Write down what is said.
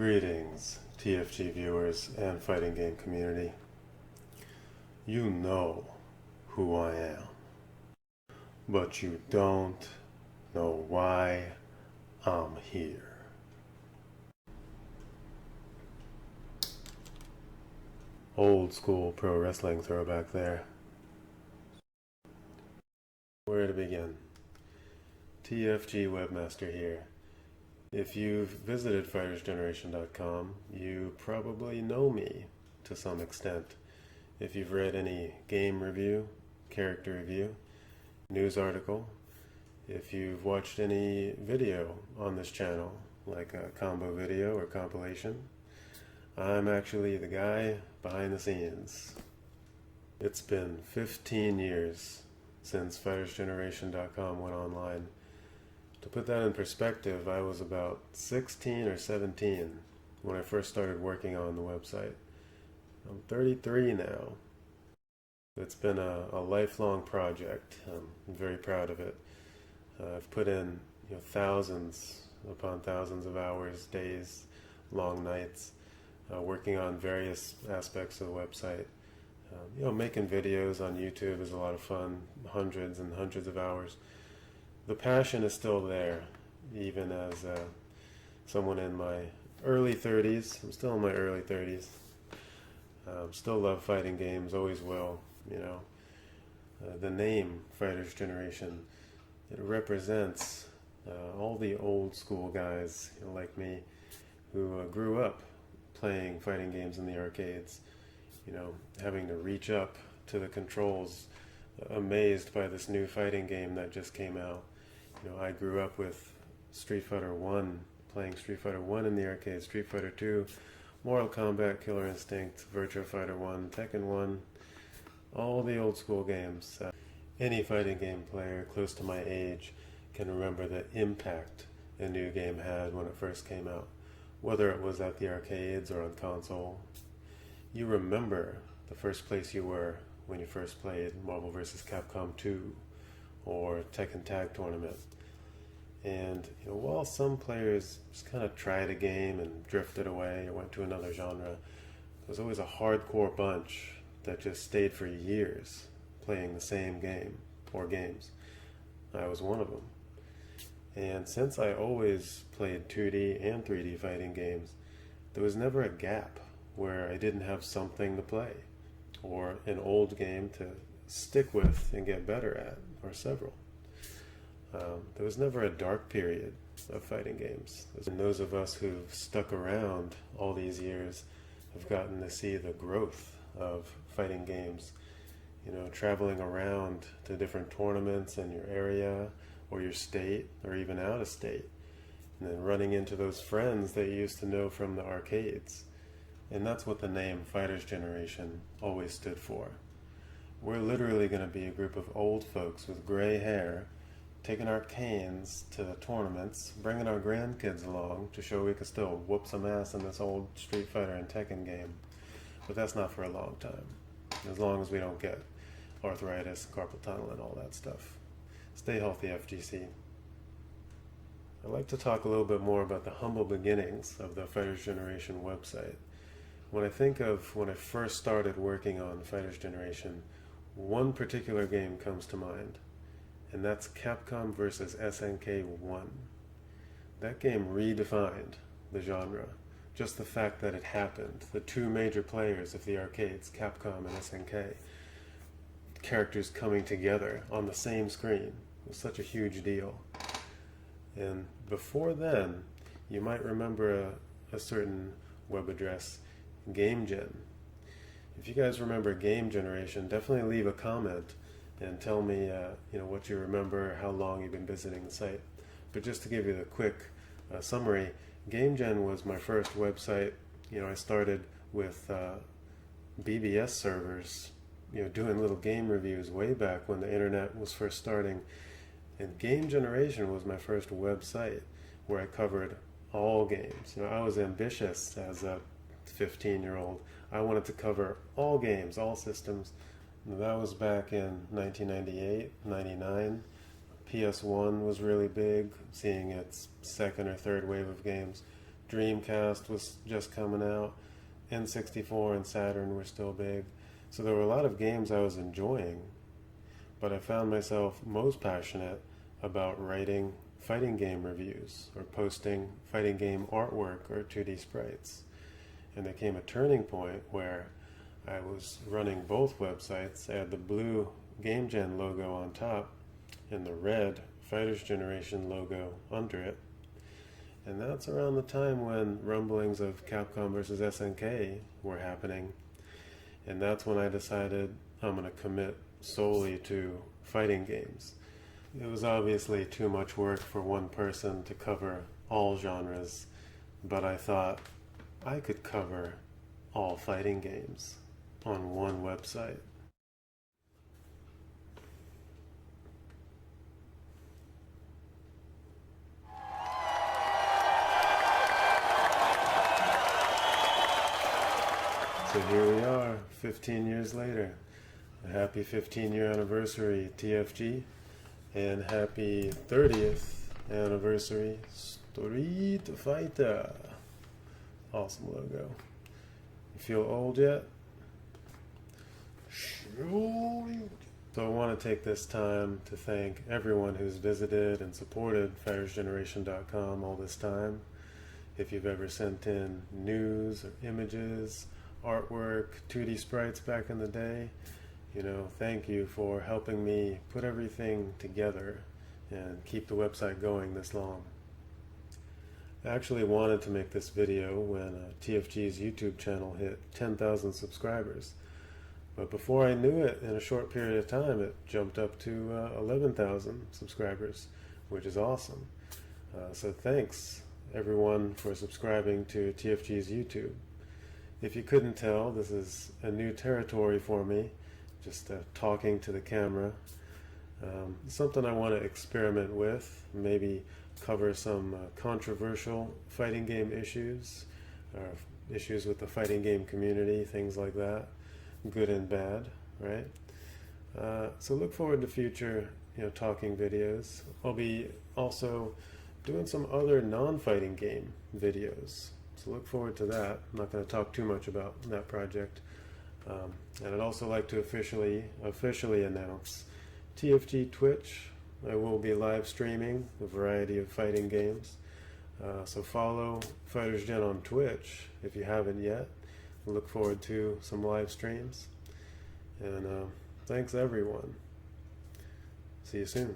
Greetings, TFG viewers and fighting game community. You know who I am, but you don't know why I'm here. Old school pro wrestling throwback there. Where to begin? TFG Webmaster here. If you've visited FightersGeneration.com, you probably know me to some extent. If you've read any game review, character review, news article, if you've watched any video on this channel, like a combo video or compilation, I'm actually the guy behind the scenes. It's been 15 years since FightersGeneration.com went online. To put that in perspective, I was about 16 or 17 when I first started working on the website. I'm 33 now. It's been a lifelong project. I'm very proud of it. I've put in thousands upon thousands of hours, days, long nights, working on various aspects of the website. Making videos on YouTube is a lot of fun, hundreds and hundreds of hours. The passion is still there, even as someone in my early 30s. I'm still in my early 30s. Still love fighting games, always will. The name Fighters Generation, it represents all the old school guys like me who grew up playing fighting games in the arcades. Having to reach up to the controls, amazed by this new fighting game that just came out. I grew up with Street Fighter 1, playing Street Fighter 1 in the arcade, Street Fighter 2, Mortal Kombat, Killer Instinct, Virtua Fighter 1, Tekken 1, all the old school games. Any fighting game player close to my age can remember the impact a new game had when it first came out, whether it was at the arcades or on console. You remember the first place you were when you first played Marvel vs. Capcom 2 or Tekken Tag Tournament. And while some players just kind of tried a game and drifted away or went to another genre, there's always a hardcore bunch that just stayed for years playing the same game or games. I was one of them. And since I always played 2D and 3D fighting games, there was never a gap where I didn't have something to play or an old game to stick with and get better at, or several. There was never a dark period of fighting games. And those of us who've stuck around all these years have gotten to see the growth of fighting games. Traveling around to different tournaments in your area or your state or even out of state, and then running into those friends that you used to know from the arcades. And that's what the name Fighters Generation always stood for. We're literally going to be a group of old folks with gray hair, taking our canes to the tournaments, bringing our grandkids along to show we can still whoop some ass in this old Street Fighter and Tekken game. But that's not for a long time, as long as we don't get arthritis, carpal tunnel, and all that stuff. Stay healthy, FGC. I'd like to talk a little bit more about the humble beginnings of the Fighters Generation website. When I think of when I first started working on Fighters Generation, one particular game comes to mind, and that's Capcom vs. SNK 1. That game redefined the genre. Just the fact that it happened, the two major players of the arcades, Capcom and SNK, characters coming together on the same screen, was such a huge deal. And before then, you might remember a certain web address, GameGen. If you guys remember Game Generation, definitely leave a comment and tell me what you remember, how long you've been visiting the site. But just to give you the quick summary, GameGen was my first website. I started with BBS servers, doing little game reviews way back when the internet was first starting. And Game Generation was my first website where I covered all games. I was ambitious as a 15-year-old. I wanted to cover all games, all systems. That was back in 1998, 99. PS1 was really big, seeing its second or third wave of games. Dreamcast was just coming out, N64 and Saturn were still big. So there were a lot of games I was enjoying, but I found myself most passionate about writing fighting game reviews or posting fighting game artwork or 2D sprites. And there came a turning point where I was running both websites. I had the blue Game Gen logo on top and the red Fighters Generation logo under it. And that's around the time when rumblings of Capcom versus SNK were happening. And that's when I decided I'm going to commit solely to fighting games. It was obviously too much work for one person to cover all genres, but I thought I could cover all fighting games on one website. So here we are, 15 years later. A happy 15-year anniversary, TFG, and happy 30th anniversary, Street Fighter. Awesome logo. You feel old yet? So I want to take this time to thank everyone who's visited and supported FightersGeneration.com all this time. If you've ever sent in news or images, artwork, 2D sprites back in the day, thank you for helping me put everything together and keep the website going this long. I actually wanted to make this video when TFG's YouTube channel hit 10,000 subscribers. But before I knew it, in a short period of time, it jumped up to 11,000 subscribers, which is awesome. So thanks, everyone, for subscribing to TFG's YouTube. If you couldn't tell, this is a new territory for me, just talking to the camera. Something I want to experiment with, maybe cover some controversial fighting game issues, issues with the fighting game community, things like that, good and bad, right? So look forward to future talking videos. I'll be also doing some other non-fighting game videos. So look forward to that. I'm not going to talk too much about that project. And I'd also like to officially announce TFG Twitch. I will be live streaming a variety of fighting games. So follow Fighters Gen on Twitch if you haven't yet. Look forward to some live streams. And thanks everyone. See you soon.